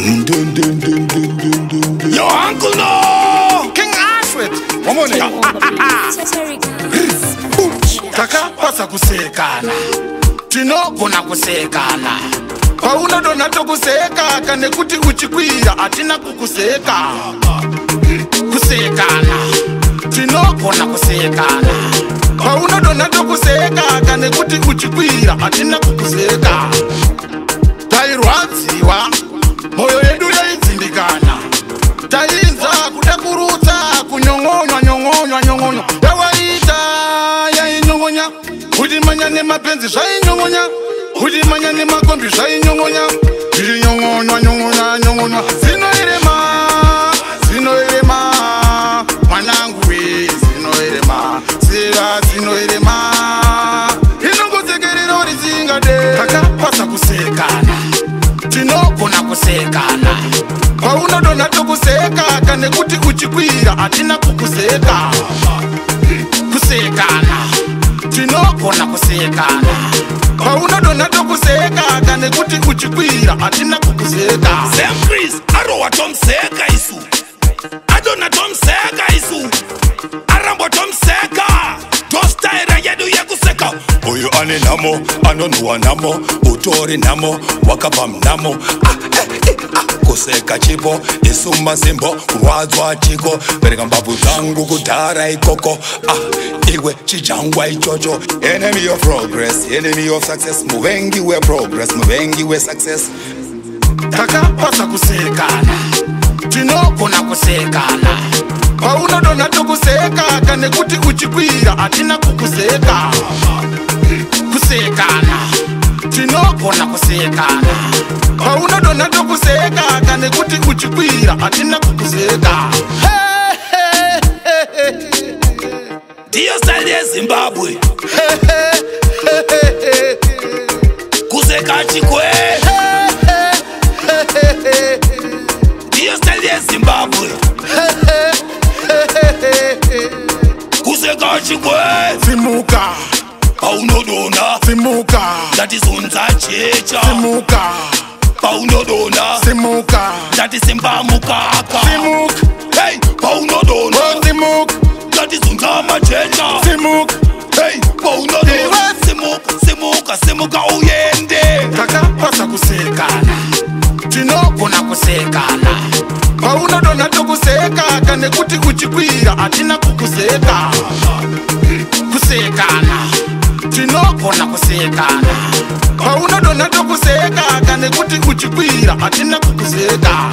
Your uncle no King Ashwet Wamone Kaka pasa kusekana Tino kuna kusekana Pauna donato kuseka Kane kuti uchikwira atina kukuseka Kusekana Tino kuna kusekana Pauna donato kuseka Kane kuti uchikwira atina kukuseka Tairwadziwa moyo yedu yaitsindikana tainza kudakurutsa kunyong'onywa yawaita yainyong'onya kuti manyane mapenzi zvainyong'onya kuti manyane makombi zvainyong'onya zvirinyong'onywa zinoirema mwanangu we zinoirema siva zinoirema inongotsekerera uri zingade takapasa kusekana tinogona kusekana paunodona tokuseka kane kuti uchikwira atina kukuseka kusekana tinogona kusekana paunodona tokuseka kane kuti uchikwira atina kukuseka Samcris arowa tomseka isu adona tomseka isu arambo tomseka tostaira yedu yekuseka uyu ane namo anonhuwa namo utori namo wakabva mnamo kuseka chipo isuma simbo kurwadzwa chiko bereka mbabvu dzangu kudhara ikoko iwe chijangwa ichocho enemy of progress enemy of success muvengi we progress muvengi we success takapasa kusekana tinogona kusekana paunodona tokuseka kane kuti uchikwira atina kukuseka kusekana tinogona kusekana paunodona tokuseka kane kuti uchikwira atina kukuseka ndiyo style yeZimbabwe kuseka chikwe ndiyo style yeZimbabwe kuseka chikwe simuka paunodona simuka ndatizunza checha simuka paunodona simuka ndatisimba mukaka simuka hey paunodona simuka ndatizunza machecha simuka hey paunodona simuka uyende takapasa kusekana tinogona kusekana paunodona tokuseka kane kuti uchikwira atina kukuseka kusekana tinogona kusekana paunodona tokuseka kane kuti uchikwira atina kukuseka